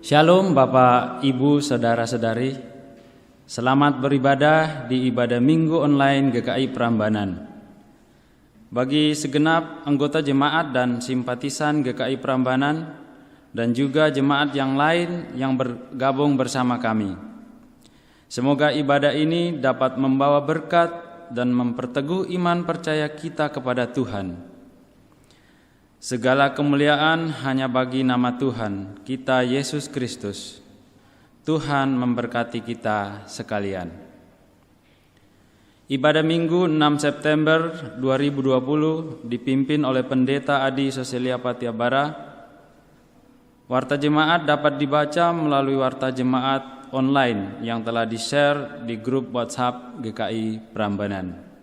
Shalom Bapak, Ibu, Saudara-saudari. Selamat beribadah di ibadah Minggu online GKI Prambanan. Bagi segenap anggota jemaat dan simpatisan GKI Prambanan dan juga jemaat yang lain yang bergabung bersama kami, semoga ibadah ini dapat membawa berkat dan memperteguh iman percaya kita kepada Tuhan. Segala kemuliaan hanya bagi nama Tuhan kita Yesus Kristus. Tuhan memberkati kita sekalian. Ibadah Minggu 6 September 2020 dipimpin oleh Pendeta Adi Soselia Patiabara. Warta jemaat dapat dibaca melalui warta jemaat online yang telah di-share di grup WhatsApp GKI Prambanan.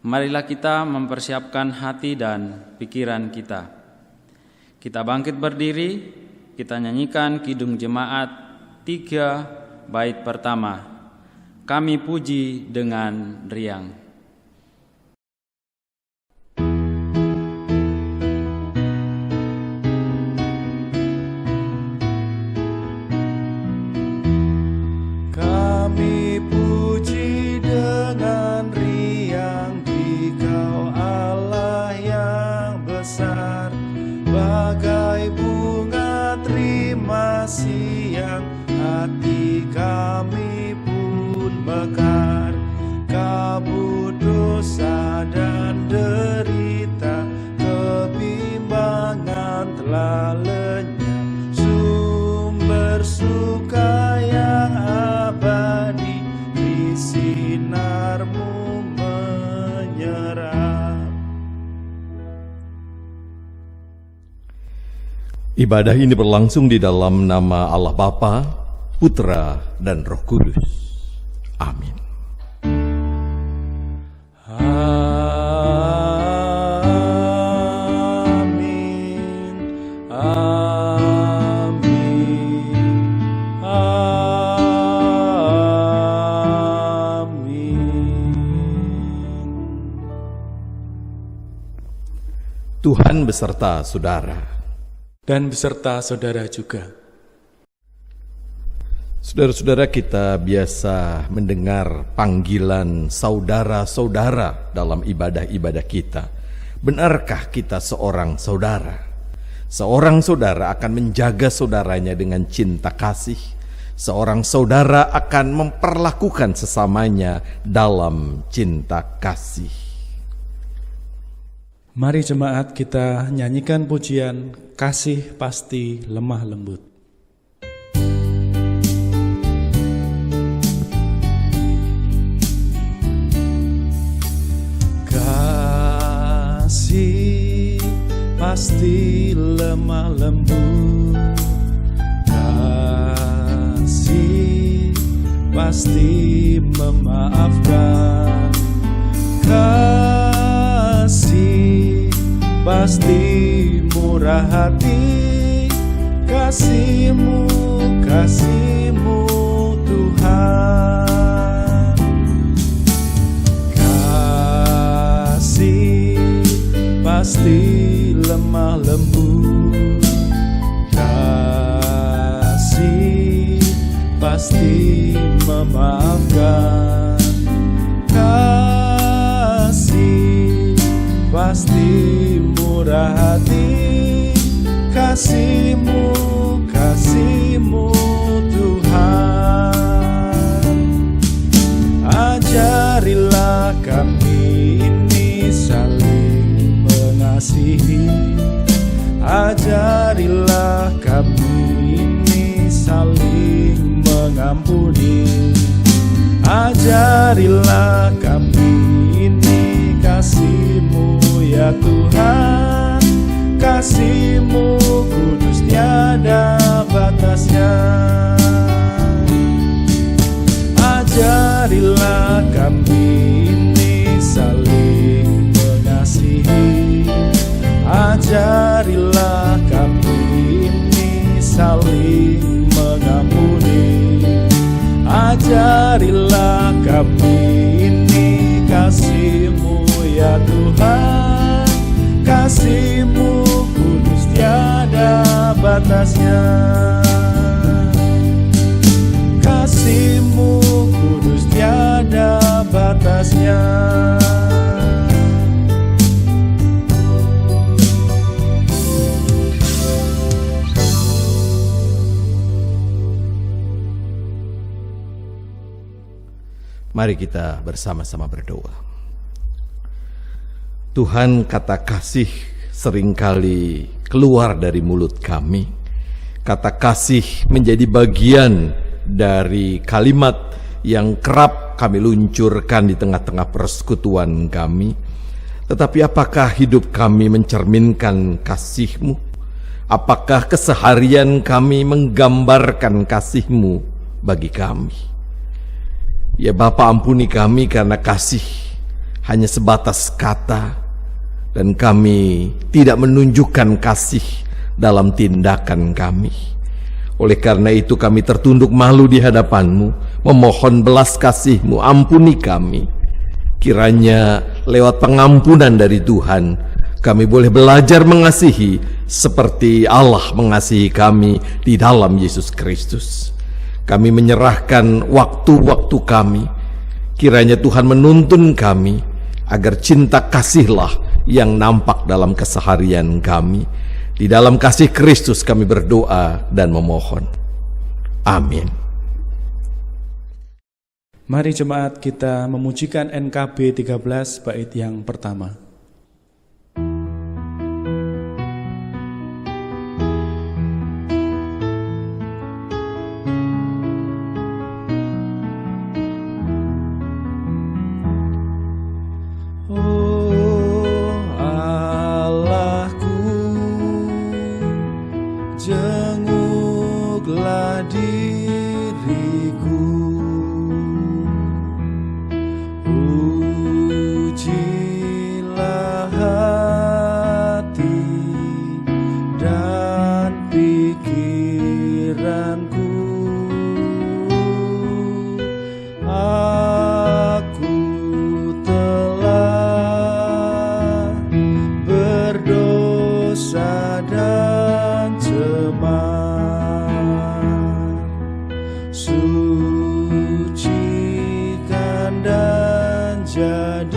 Marilah kita mempersiapkan hati dan pikiran kita. Kita bangkit berdiri, kita nyanyikan Kidung Jemaat 3 bait pertama. Kami puji dengan riang. Kami puji dengan riang, Kau Allah yang besar, bagai bunga terima siang, hati kami pun mekar. Kabut dosa dan derita, kebimbangan telah lenyap, sumber suka yang abadi di sinar-Mu Ibadah ini berlangsung di dalam nama Allah Bapa, Putra, dan Roh Kudus. Amin. Amin. Amin. Amin. Tuhan beserta saudara. Dan beserta saudara juga. Saudara-saudara, kita biasa mendengar panggilan saudara-saudara dalam ibadah-ibadah kita. Benarkah kita seorang saudara? Seorang saudara akan menjaga saudaranya dengan cinta kasih. Seorang saudara akan memperlakukan sesamanya dalam cinta kasih. Mari jemaat kita nyanyikan pujian Kasih Pasti Lemah Lembut. Kasih pasti lemah lembut, kasih pasti memaafkan, kasih pasti murah hati, kasih-Mu, kasih-Mu Tuhan. Kasih pasti lemah lembut, kasih pasti memaafkan, kasih pasti murah hati, kasih-Mu, kasih-Mu Tuhan. Ajarilah kami ini saling mengasihi, ajarilah kami ini saling mengampuni, ajarilah kami ini kasih-Mu ya Tuhan, kasih-Mu kudus tiada batasnya. Ajarilah kami ini saling mengasihi, ajarilah kami ini saling mengampuni, ajarilah kami ini kasih-Mu ya Tuhan, kasih-Mu kudus tiada batasnya. batasnya. Kasih-Mu kudus tiada batasnya. Mari kita bersama-sama berdoa. Tuhan, kata kasih seringkali keluar dari mulut kami. Kata kasih menjadi bagian dari kalimat yang kerap kami luncurkan di tengah-tengah persekutuan kami. Tetapi apakah hidup kami mencerminkan kasih-Mu? Apakah keseharian kami menggambarkan kasih-Mu bagi kami? Ya Bapa, ampuni kami karena kasih hanya sebatas kata dan kami tidak menunjukkan kasih dalam tindakan kami. Oleh karena itu kami tertunduk malu di hadapan-Mu, memohon belas kasih-Mu, ampuni kami. Kiranya lewat pengampunan dari Tuhan, kami boleh belajar mengasihi seperti Allah mengasihi kami di dalam Yesus Kristus. Kami menyerahkan waktu-waktu kami. Kiranya Tuhan menuntun kami agar cinta kasihlah yang nampak dalam keseharian kami. Di dalam kasih Kristus kami berdoa dan memohon. Amin. Mari jemaat kita memujikan NKB 13 bait yang pertama. Jenguklah diriku, ujilah hati dan pikiranku. Aku telah berdosa dan cemar. Sucikan dan jadikanku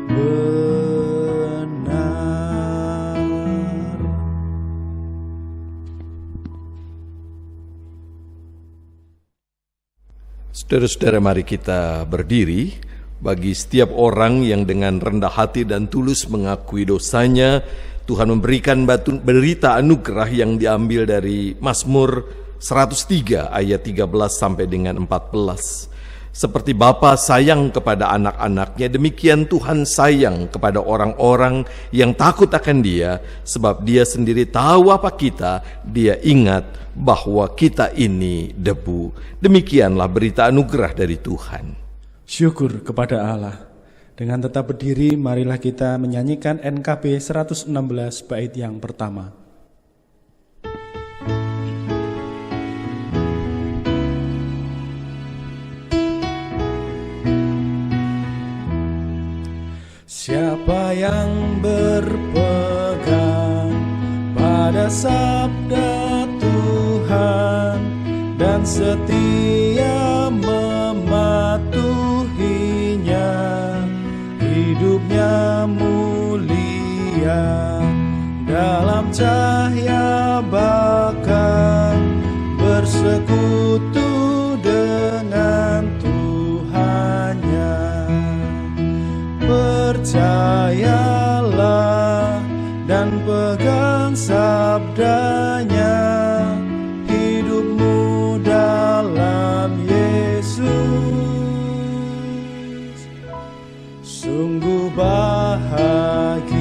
benar. Saudara-saudara, mari kita berdiri. Bagi setiap orang yang dengan rendah hati dan tulus mengakui dosanya, Tuhan memberikan berita anugerah yang diambil dari Mazmur 103 ayat 13 sampai dengan 14. Seperti Bapa sayang kepada anak-anaknya, demikian Tuhan sayang kepada orang-orang yang takut akan Dia, sebab Dia sendiri tahu apa kita. Dia ingat bahwa kita ini debu. Demikianlah berita anugerah dari Tuhan. Syukur kepada Allah. Dengan tetap berdiri, marilah kita menyanyikan NKB 116 bait yang pertama. Siapa yang berpegang pada sabda Tuhan dan setia mematuhinya, hidupnya mulia dalam cahaya bahkan bersekutu dengan Tuhannya. Percayalah dan pegang sabdanya, hidupmu dalam Yesus sungguh bahagia.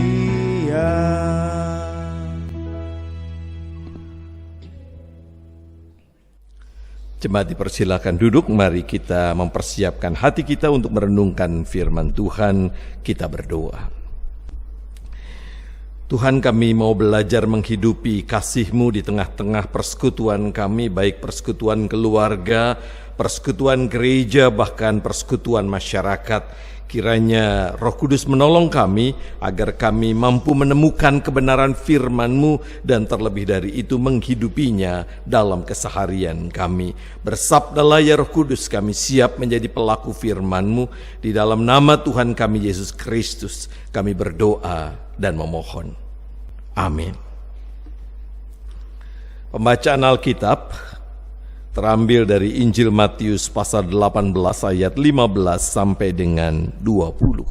Jemaat dipersilakan duduk, mari kita mempersiapkan hati kita untuk merenungkan firman Tuhan. Kita berdoa. Tuhan, kami mau belajar menghidupi kasih-Mu di tengah-tengah persekutuan kami, baik persekutuan keluarga, persekutuan gereja, bahkan persekutuan masyarakat. Kiranya Roh Kudus menolong kami agar kami mampu menemukan kebenaran firman-Mu dan terlebih dari itu menghidupinya dalam keseharian kami. Bersabdalah ya Roh Kudus, kami siap menjadi pelaku firman-Mu. Di dalam nama Tuhan kami Yesus Kristus kami berdoa dan memohon. Amin. Pembacaan Alkitab terambil dari Injil Matius pasal 18 ayat 15 sampai dengan 20.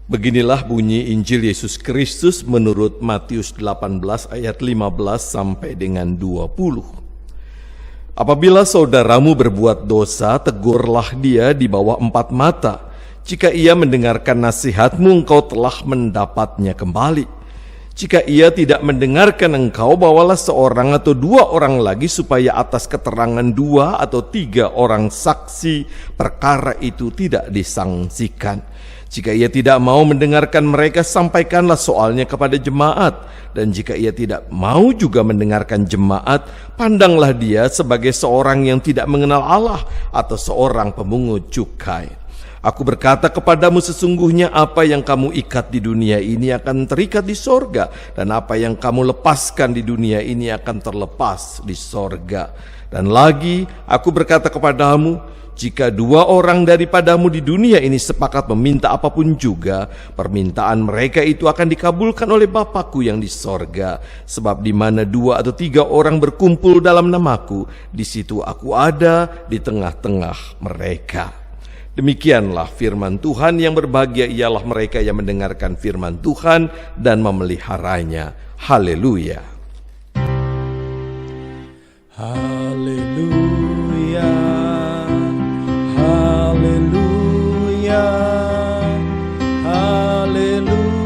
Beginilah bunyi Injil Yesus Kristus menurut Matius 18 ayat 15 sampai dengan 20. Apabila saudaramu berbuat dosa, tegurlah dia di bawah 4 mata. Jika ia mendengarkan nasihatmu, engkau telah mendapatnya kembali. Jika ia tidak mendengarkan engkau, bawalah seorang atau 2 orang lagi, supaya atas keterangan 2 atau 3 orang saksi perkara itu tidak disangsikan. Jika ia tidak mau mendengarkan mereka, sampaikanlah soalnya kepada jemaat. Dan jika ia tidak mau juga mendengarkan jemaat, pandanglah dia sebagai seorang yang tidak mengenal Allah atau seorang pemungut cukai. Aku berkata kepadamu, sesungguhnya apa yang kamu ikat di dunia ini akan terikat di sorga, dan apa yang kamu lepaskan di dunia ini akan terlepas di sorga. Dan lagi, aku berkata kepadamu, jika 2 orang daripadamu di dunia ini sepakat meminta apapun juga, permintaan mereka itu akan dikabulkan oleh Bapa-Ku yang di sorga. Sebab di mana 2 atau 3 orang berkumpul dalam namaku, di situ aku ada di tengah-tengah mereka. Demikianlah firman Tuhan. Yang berbahagia ialah mereka yang mendengarkan firman Tuhan dan memeliharanya. Haleluya. Haleluya, haleluya, haleluya.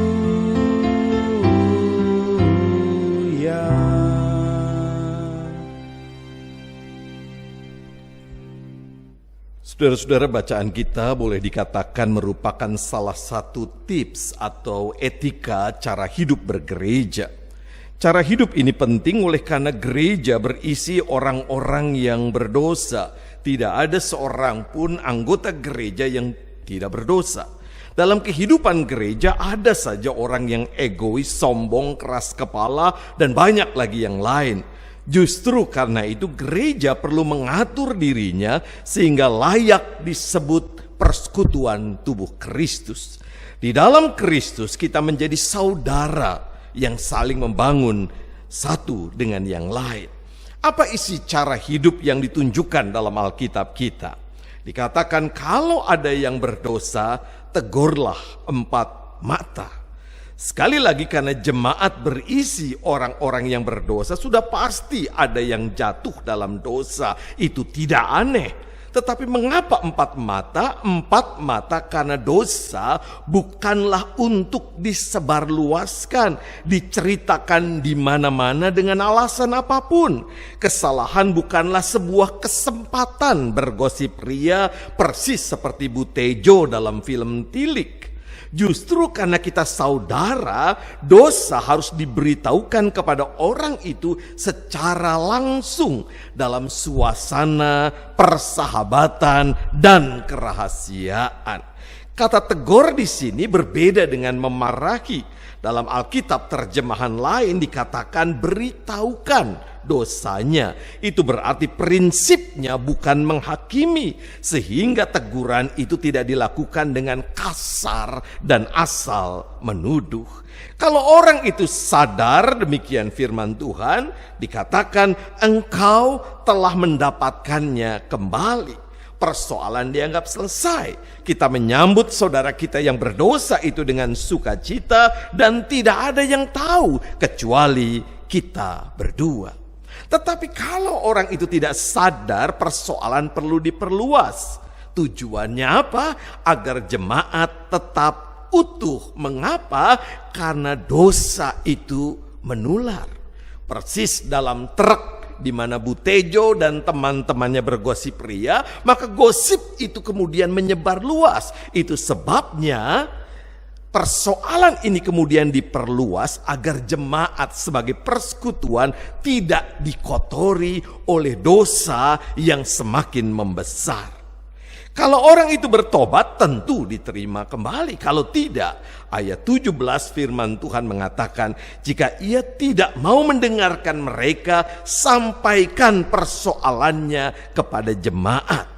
Saudara-saudara, bacaan kita boleh dikatakan merupakan salah satu tips atau etika cara hidup bergereja. Cara hidup ini penting oleh karena gereja berisi orang-orang yang berdosa. Tidak ada seorang pun anggota gereja yang tidak berdosa. Dalam kehidupan gereja ada saja orang yang egois, sombong, keras kepala, dan banyak lagi yang lain. Justru karena itu gereja perlu mengatur dirinya sehingga layak disebut persekutuan tubuh Kristus. Di dalam Kristus kita menjadi saudara yang saling membangun satu dengan yang lain. Apa isi cara hidup yang ditunjukkan dalam Alkitab kita? Dikatakan kalau ada yang berdosa, tegurlah 4 mata. Sekali lagi, karena jemaat berisi orang-orang yang berdosa, sudah pasti ada yang jatuh dalam dosa. Itu tidak aneh. Tetapi mengapa 4 mata? 4 mata karena dosa bukanlah untuk disebarluaskan, diceritakan di mana-mana dengan alasan apapun. Kesalahan bukanlah sebuah kesempatan bergosip ria, persis seperti Bu Tejo dalam film Tilik. Justru karena kita saudara, dosa harus diberitahukan kepada orang itu secara langsung dalam suasana persahabatan dan kerahasiaan. Kata tegur di sini berbeda dengan memarahi. Dalam Alkitab terjemahan lain dikatakan beritahukan dosanya. Itu berarti prinsipnya bukan menghakimi, sehingga teguran itu tidak dilakukan dengan kasar dan asal menuduh. Kalau orang itu sadar, demikian firman Tuhan, dikatakan engkau telah mendapatkannya kembali. Persoalan dianggap selesai. Kita menyambut saudara kita yang berdosa itu dengan sukacita dan tidak ada yang tahu kecuali kita berdua. Tetapi kalau orang itu tidak sadar, persoalan perlu diperluas. Tujuannya apa? Agar jemaat tetap utuh. Mengapa? Karena dosa itu menular. Persis dalam truk di mana Bu Tejo dan teman-temannya bergosip ria, maka gosip itu kemudian menyebar luas. Itu sebabnya Persoalan ini kemudian diperluas agar jemaat sebagai persekutuan tidak dikotori oleh dosa yang semakin membesar. Kalau orang itu bertobat tentu diterima kembali. Kalau tidak, ayat 17 firman Tuhan mengatakan, jika ia tidak mau mendengarkan mereka, sampaikan persoalannya kepada jemaat.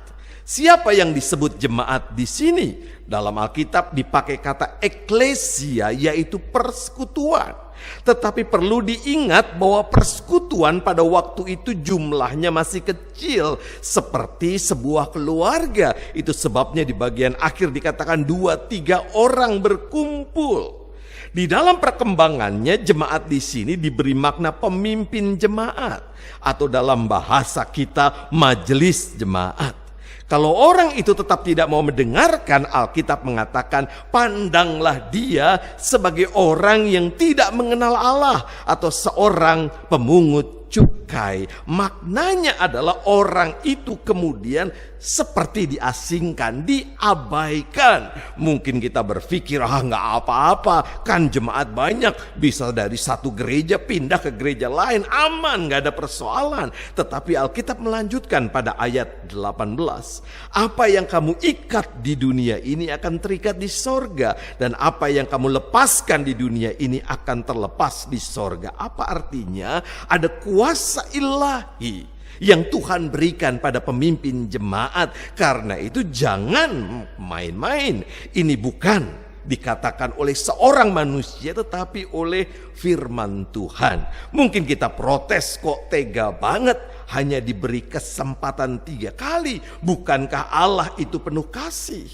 Siapa yang disebut jemaat di sini? Dalam Alkitab dipakai kata eklesia, yaitu persekutuan. Tetapi perlu diingat bahwa persekutuan pada waktu itu jumlahnya masih kecil, seperti sebuah keluarga. Itu sebabnya di bagian akhir dikatakan 2-3 orang berkumpul. Di dalam perkembangannya jemaat di sini diberi makna pemimpin jemaat, atau dalam bahasa kita majelis jemaat. Kalau orang itu tetap tidak mau mendengarkan, Alkitab mengatakan pandanglah dia sebagai orang yang tidak mengenal Allah atau seorang pemungut cukai. Maknanya adalah orang itu kemudian seperti diasingkan, diabaikan. Mungkin kita berpikir, nggak apa-apa, kan jemaat banyak, bisa dari satu gereja pindah ke gereja lain, aman, nggak ada persoalan. Tetapi Alkitab melanjutkan pada ayat 18, apa yang kamu ikat di dunia ini akan terikat di sorga, dan apa yang kamu lepaskan di dunia ini akan terlepas di sorga. Apa artinya? Ada kuasa ilahi yang Tuhan berikan pada pemimpin jemaat. Karena itu jangan main-main. Ini bukan dikatakan oleh seorang manusia, tetapi oleh firman Tuhan. Mungkin kita protes, kok tega banget, hanya diberi kesempatan 3 kali. Bukankah Allah itu penuh kasih?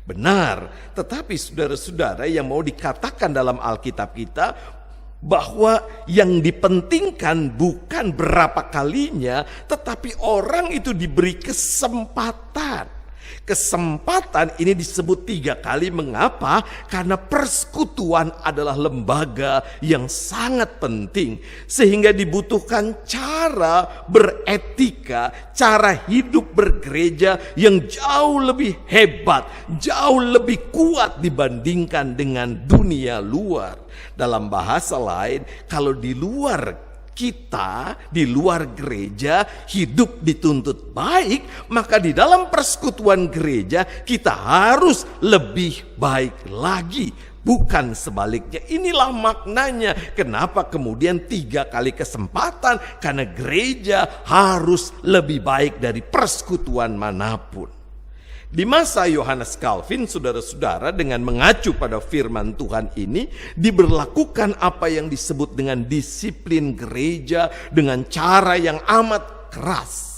Benar, tetapi saudara-saudara, yang mau dikatakan dalam Alkitab kita bahwa yang dipentingkan bukan berapa kalinya, tetapi orang itu diberi kesempatan. Kesempatan ini disebut 3 kali. Mengapa? Karena persekutuan adalah lembaga yang sangat penting, sehingga dibutuhkan cara beretika, cara hidup bergereja yang jauh lebih hebat, jauh lebih kuat dibandingkan dengan dunia luar. Dalam bahasa lain, kalau di luar kita, di luar gereja, hidup dituntut baik, maka di dalam persekutuan gereja kita harus lebih baik lagi, bukan sebaliknya. Inilah maknanya kenapa kemudian 3 kali kesempatan, karena gereja harus lebih baik dari persekutuan manapun. Di masa Yohanes Calvin, saudara-saudara, dengan mengacu pada firman Tuhan ini, diberlakukan apa yang disebut dengan disiplin gereja dengan cara yang amat keras.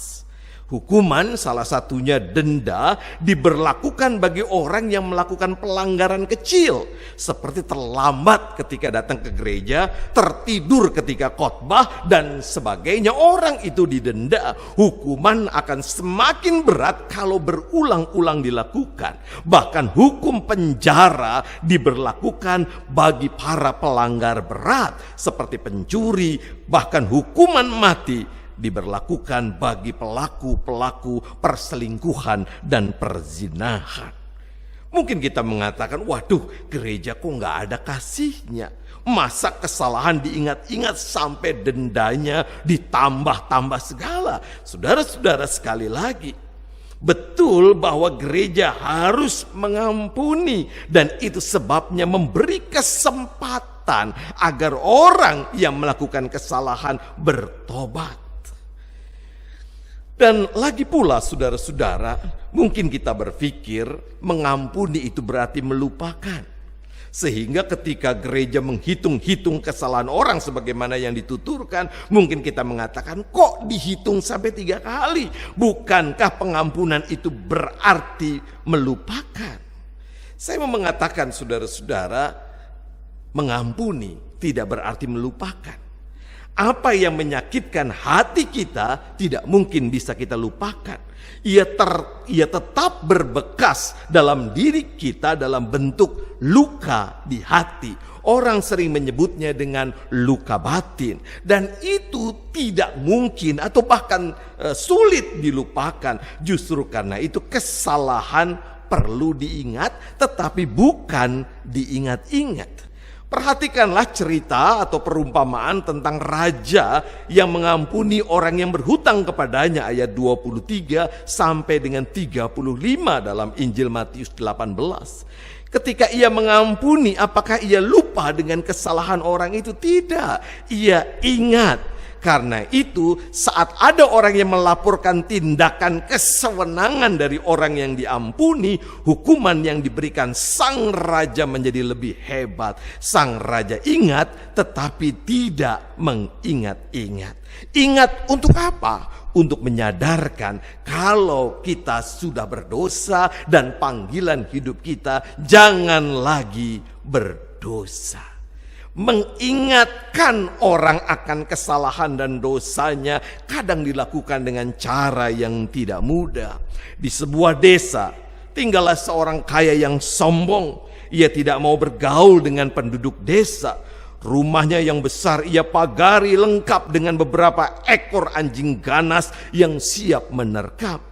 Hukuman, salah satunya denda, diberlakukan bagi orang yang melakukan pelanggaran kecil, seperti terlambat ketika datang ke gereja, tertidur ketika khotbah, dan sebagainya. Orang itu didenda. Hukuman akan semakin berat kalau berulang-ulang dilakukan. Bahkan hukum penjara diberlakukan bagi para pelanggar berat, seperti pencuri. Bahkan hukuman mati diberlakukan bagi pelaku-pelaku perselingkuhan dan perzinahan. Mungkin kita mengatakan, waduh, gereja kok nggak ada kasihnya? Masa kesalahan diingat-ingat sampai dendanya ditambah-tambah segala? Saudara-saudara, sekali lagi, betul bahwa gereja harus mengampuni, dan itu sebabnya memberi kesempatan agar orang yang melakukan kesalahan bertobat. Dan lagi pula, saudara-saudara, mungkin kita berpikir mengampuni itu berarti melupakan. Sehingga ketika gereja menghitung-hitung kesalahan orang sebagaimana yang dituturkan, mungkin kita mengatakan, kok dihitung sampai 3 kali? Bukankah pengampunan itu berarti melupakan? Saya mau mengatakan, saudara-saudara, mengampuni tidak berarti melupakan. Apa yang menyakitkan hati kita tidak mungkin bisa kita lupakan. Ia tetap berbekas dalam diri kita dalam bentuk luka di hati. Orang sering menyebutnya dengan luka batin, dan itu tidak mungkin atau bahkan sulit dilupakan. Justru karena itu kesalahan perlu diingat, tetapi bukan diingat-ingat. Perhatikanlah cerita atau perumpamaan tentang raja yang mengampuni orang yang berhutang kepadanya, ayat 23 sampai dengan 35 dalam Injil Matius 18. Ketika ia mengampuni, apakah ia lupa dengan kesalahan orang itu? Tidak, ia ingat. Karena itu, saat ada orang yang melaporkan tindakan kesewenangan dari orang yang diampuni, hukuman yang diberikan sang raja menjadi lebih hebat. Sang raja ingat, tetapi tidak mengingat-ingat. Ingat untuk apa? Untuk menyadarkan kalau kita sudah berdosa dan panggilan hidup kita jangan lagi berdosa. Mengingatkan orang akan kesalahan dan dosanya kadang dilakukan dengan cara yang tidak mudah. Di sebuah desa tinggallah seorang kaya yang sombong. Ia tidak mau bergaul dengan penduduk desa. Rumahnya yang besar ia pagari lengkap dengan beberapa ekor anjing ganas yang siap menerkam.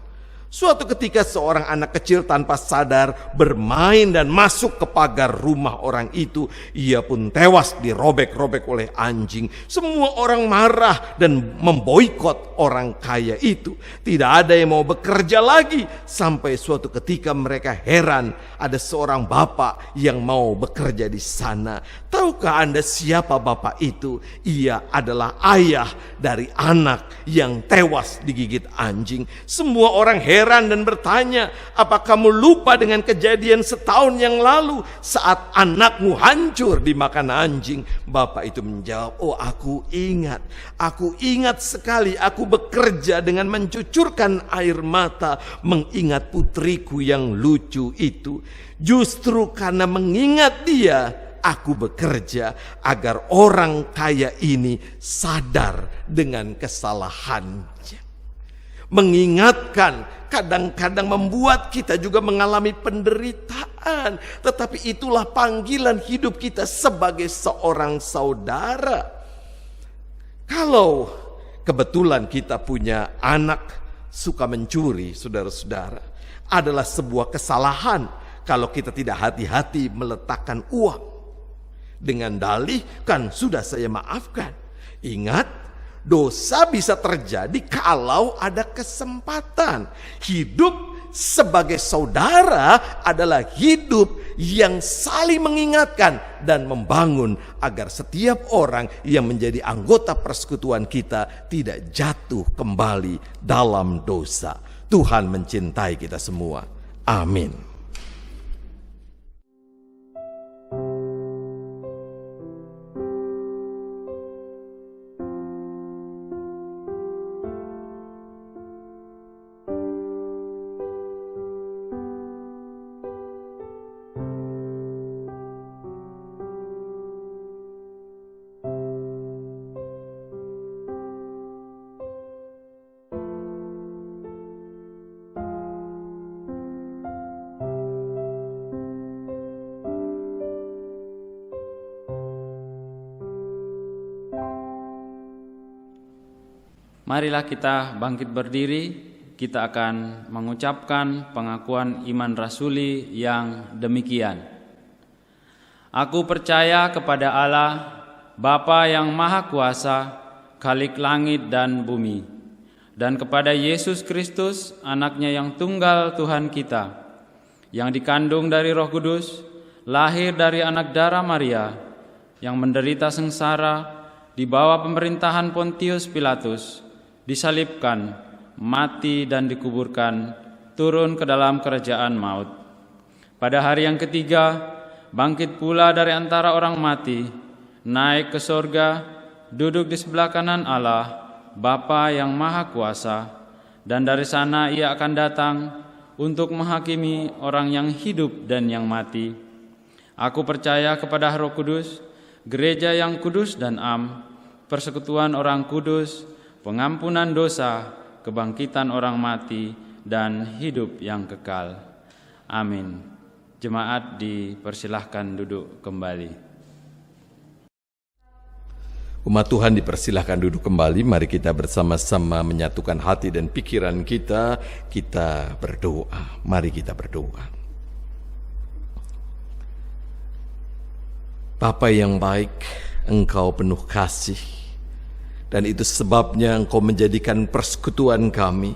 Suatu ketika seorang anak kecil tanpa sadar bermain dan masuk ke pagar rumah orang itu. Ia pun tewas dirobek-robek oleh anjing. Semua orang marah dan memboikot orang kaya itu. Tidak ada yang mau bekerja lagi. Sampai suatu ketika mereka heran ada seorang bapak yang mau bekerja di sana. Tahukah Anda siapa bapak itu? Ia adalah ayah dari anak yang tewas digigit anjing. Semua orang heran dan bertanya, apa kamu lupa dengan kejadian setahun yang lalu saat anakmu hancur dimakan anjing? Bapak itu menjawab, oh aku ingat sekali. Aku bekerja dengan mencucurkan air mata mengingat putriku yang lucu itu. Justru karena mengingat dia, aku bekerja agar orang kaya ini sadar dengan kesalahannya. Mengingatkan kadang-kadang membuat kita juga mengalami penderitaan. Tetapi itulah panggilan hidup kita sebagai seorang saudara. Kalau kebetulan kita punya anak suka mencuri, saudara-saudara, adalah sebuah kesalahan kalau kita tidak hati-hati meletakkan uang. Dengan dalih, kan sudah saya maafkan. Ingat, dosa bisa terjadi kalau ada kesempatan. Hidup sebagai saudara adalah hidup yang saling mengingatkan dan membangun agar setiap orang yang menjadi anggota persekutuan kita tidak jatuh kembali dalam dosa. Tuhan mencintai kita semua. Amin. Marilah kita bangkit berdiri, kita akan mengucapkan pengakuan iman rasuli yang demikian. Aku percaya kepada Allah, Bapa yang Maha Kuasa, Khalik langit dan bumi, dan kepada Yesus Kristus, anaknya yang tunggal Tuhan kita, yang dikandung dari Roh Kudus, lahir dari anak darah Maria, yang menderita sengsara, di bawah pemerintahan Pontius Pilatus, disalibkan, mati dan dikuburkan, turun ke dalam kerajaan maut. Pada hari yang ketiga, bangkit pula dari antara orang mati, naik ke sorga, duduk di sebelah kanan Allah, Bapa yang Maha Kuasa, dan dari sana ia akan datang untuk menghakimi orang yang hidup dan yang mati. Aku percaya kepada Roh Kudus, gereja yang kudus dan am, persekutuan orang kudus, pengampunan dosa, kebangkitan orang mati, dan hidup yang kekal. Amin. Jemaat dipersilahkan duduk kembali. Umat Tuhan dipersilahkan duduk kembali. Mari kita bersama-sama menyatukan hati dan pikiran kita. Kita berdoa. Mari kita berdoa. Bapa yang baik, Engkau penuh kasih, dan itu sebabnya Engkau menjadikan persekutuan kami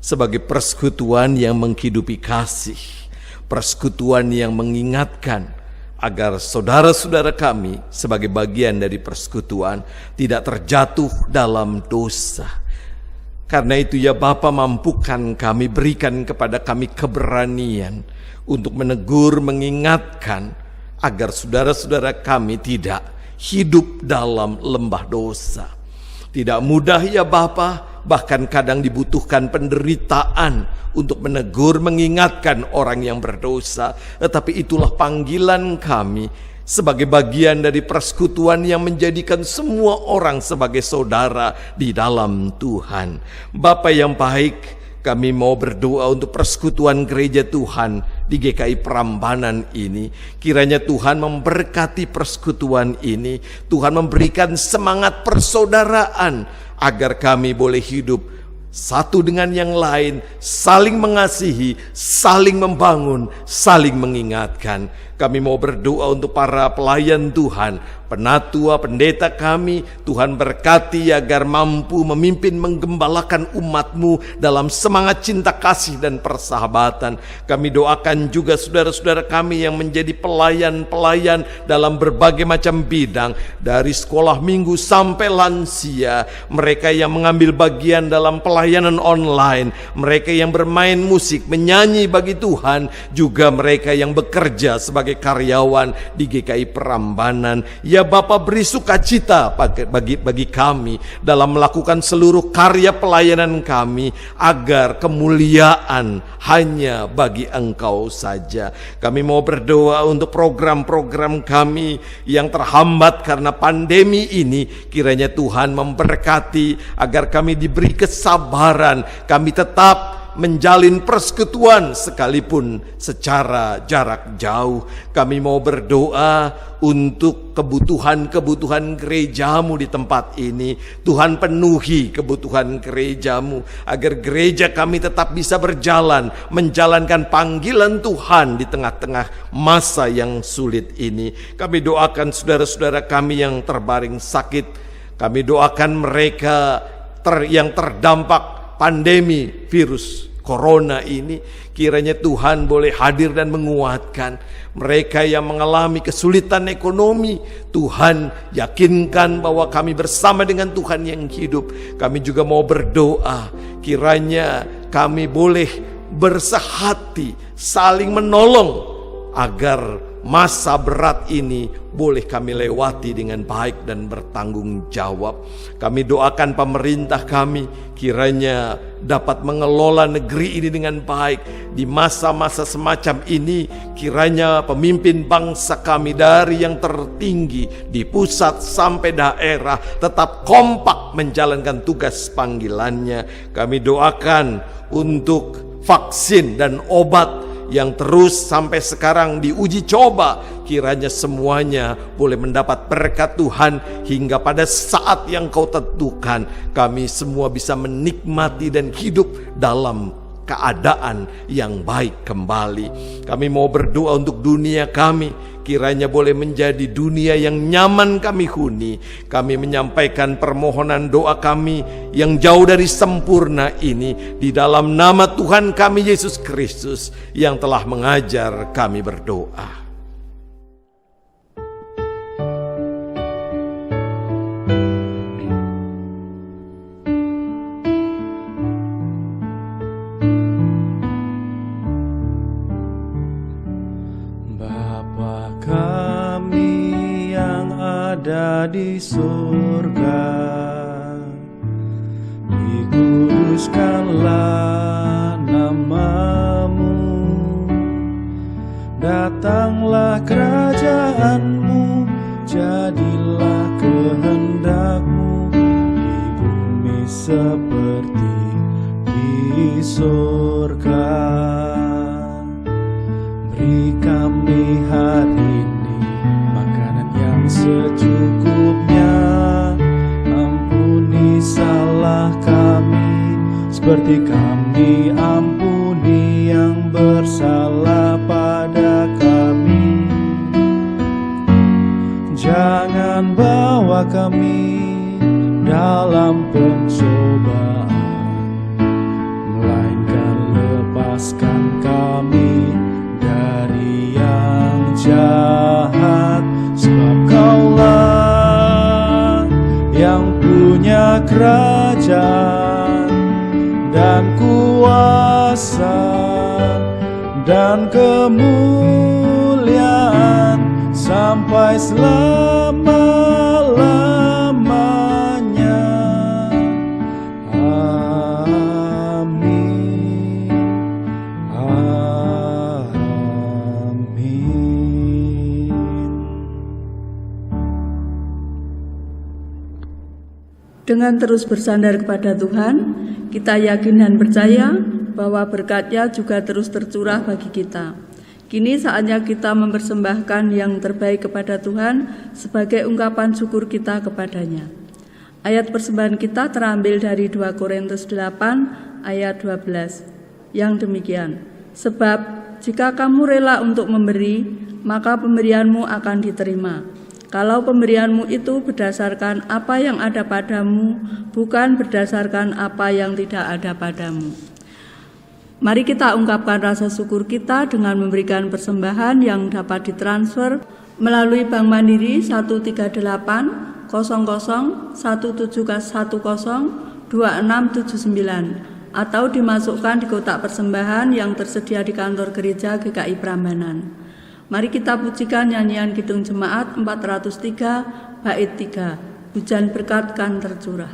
sebagai persekutuan yang menghidupi kasih, persekutuan yang mengingatkan agar saudara-saudara kami sebagai bagian dari persekutuan tidak terjatuh dalam dosa. Karena itu ya Bapa, mampukan kami, berikan kepada kami keberanian untuk menegur, mengingatkan agar saudara-saudara kami tidak hidup dalam lembah dosa. Tidak mudah ya Bapa, bahkan kadang dibutuhkan penderitaan untuk menegur, mengingatkan orang yang berdosa. Tetapi itulah panggilan kami sebagai bagian dari persekutuan yang menjadikan semua orang sebagai saudara di dalam Tuhan. Bapa yang baik, kami mau berdoa untuk persekutuan gereja Tuhan di GKI Prambanan ini. Kiranya Tuhan memberkati persekutuan ini. Tuhan memberikan semangat persaudaraan agar kami boleh hidup satu dengan yang lain, saling mengasihi, saling membangun, saling mengingatkan. Kami mau berdoa untuk para pelayan Tuhan, penatua, pendeta kami. Tuhan berkati agar mampu memimpin, menggembalakan umat-Mu dalam semangat cinta kasih dan persahabatan. Kami doakan juga saudara-saudara kami yang menjadi pelayan-pelayan dalam berbagai macam bidang, dari sekolah minggu sampai lansia, mereka yang mengambil bagian dalam pelayanan online, mereka yang bermain musik, menyanyi bagi Tuhan, juga mereka yang bekerja sebagai karyawan di GKI Prambanan. Ya Bapa, beri sukacita bagi kami dalam melakukan seluruh karya pelayanan kami, agar kemuliaan hanya bagi Engkau saja. Kami mau berdoa untuk program-program kami yang terhambat karena pandemi ini. Kiranya Tuhan memberkati agar kami diberi kesabaran, kami tetap menjalin persekutuan sekalipun secara jarak jauh. Kami mau berdoa untuk kebutuhan-kebutuhan gereja-Mu di tempat ini. Tuhan penuhi kebutuhan gereja-Mu agar gereja kami tetap bisa berjalan, menjalankan panggilan Tuhan di tengah-tengah masa yang sulit ini. Kami doakan saudara-saudara kami yang terbaring sakit. Kami doakan mereka yang terdampak pandemi virus corona ini. Kiranya Tuhan boleh hadir dan menguatkan mereka yang mengalami kesulitan ekonomi. Tuhan yakinkan bahwa kami bersama dengan Tuhan yang hidup. Kami juga mau berdoa, kiranya kami boleh bersehati, saling menolong, agar masa berat ini boleh kami lewati dengan baik dan bertanggung jawab. Kami doakan pemerintah kami, kiranya dapat mengelola negeri ini dengan baik. Di masa-masa semacam ini, kiranya pemimpin bangsa kami dari yang tertinggi di pusat sampai daerah tetap kompak menjalankan tugas panggilannya. Kami doakan untuk vaksin dan obat yang terus sampai sekarang diuji coba, kiranya semuanya boleh mendapat berkat Tuhan hingga pada saat yang Kau tentukan, kami semua bisa menikmati dan hidup dalam keadaan yang baik kembali. Kami mau berdoa untuk dunia kami, kiranya boleh menjadi dunia yang nyaman kami huni. Kami menyampaikan permohonan doa kami yang jauh dari sempurna ini di dalam nama Tuhan kami Yesus Kristus yang telah mengajar kami berdoa. Di surga, dikuduskanlah nama-Mu, datanglah kerajaan-Mu, jadilah kehendak-Mu di bumi seperti di surga. Beri kami hari ini makanan yang secukupnya, ampuni salah kami seperti kami ampuni yang bersalah pada kami. cobaan, melainkan lepaskan kami dari yang jahat. Sebab Kaulah yang punya kerajaan dan kuasa dan kemuliaan sampai selama-lamanya. Amin. Amin. Dengan terus bersandar kepada Tuhan, kita yakin dan percaya bahwa berkat-Nya juga terus tercurah bagi kita. Kini saatnya kita mempersembahkan yang terbaik kepada Tuhan sebagai ungkapan syukur kita kepadanya. Ayat persembahan kita terambil dari 2 Korintus 8 ayat 12 yang demikian. Sebab jika kamu rela untuk memberi, maka pemberianmu akan diterima. Kalau pemberianmu itu berdasarkan apa yang ada padamu, bukan berdasarkan apa yang tidak ada padamu. Mari kita ungkapkan rasa syukur kita dengan memberikan persembahan yang dapat ditransfer melalui Bank Mandiri 138 00 1710 2679 atau dimasukkan di kotak persembahan yang tersedia di kantor gereja GKI Prambanan. Mari kita pujikan nyanyian Kidung Jemaat 403 bait 3. Hujan berkat kan tercurah.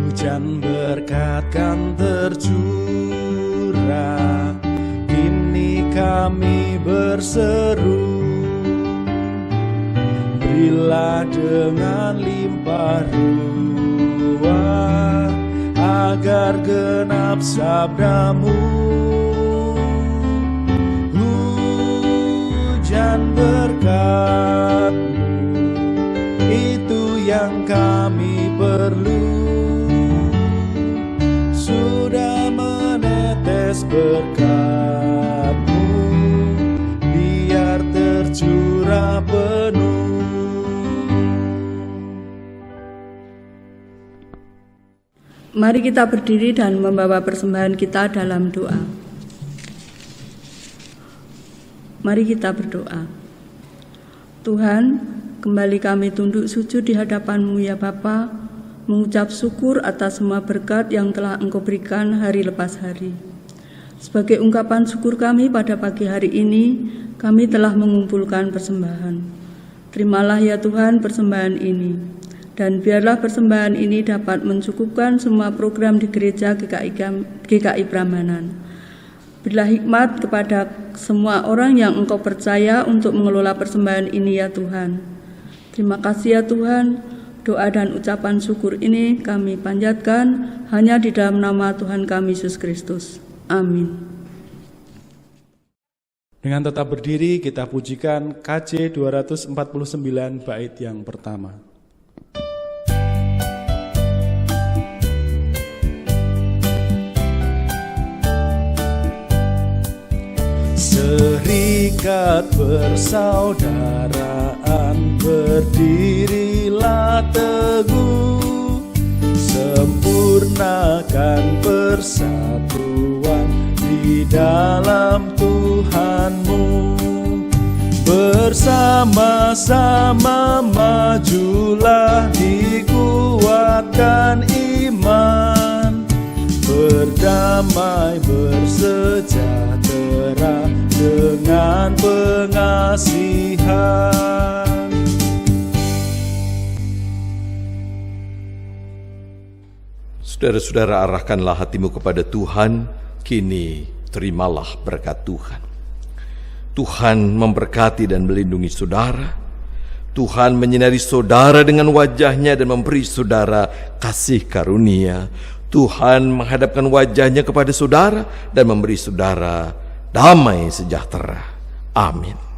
Hujan berkat kan tercurah, kini kami berseru, berilah dengan limpah ruah, agar genap sabdamu. Hujan berkat-Mu, itu yang kami perlu. Sudah menetes berkat-Mu, biar tercurah penuh. Mari kita berdiri dan membawa persembahan kita dalam doa. Mari kita berdoa. Tuhan, kembali kami tunduk sujud di hadapan-Mu ya Bapa, mengucap syukur atas semua berkat yang telah Engkau berikan hari lepas hari. Sebagai ungkapan syukur kami pada pagi hari ini, kami telah mengumpulkan persembahan. Terimalah ya Tuhan persembahan ini, dan biarlah persembahan ini dapat mencukupkan semua program di gereja GKI Prambanan. Berilah hikmat kepada semua orang yang Engkau percaya untuk mengelola persembahan ini ya Tuhan. Terima kasih ya Tuhan. Doa dan ucapan syukur ini kami panjatkan hanya di dalam nama Tuhan kami Yesus Kristus. Amin. Dengan tetap berdiri kita pujikan KJ 249 bait yang pertama. Serikat persaudaraan, berdirilah teguh, sempurnakan persatuan di dalam Tuhan-Mu. Bersama-sama majulah, dikuatkan iman, berdamai bersejahtera dengan pengasihan. Saudara-saudara, arahkanlah hatimu kepada Tuhan, kini terimalah berkat Tuhan. Tuhan memberkati dan melindungi saudara. Tuhan menyinari saudara dengan wajah-Nya dan memberi saudara kasih karunia. Tuhan menghadapkan wajah-Nya kepada saudara dan memberi saudara damai sejahtera. Amin.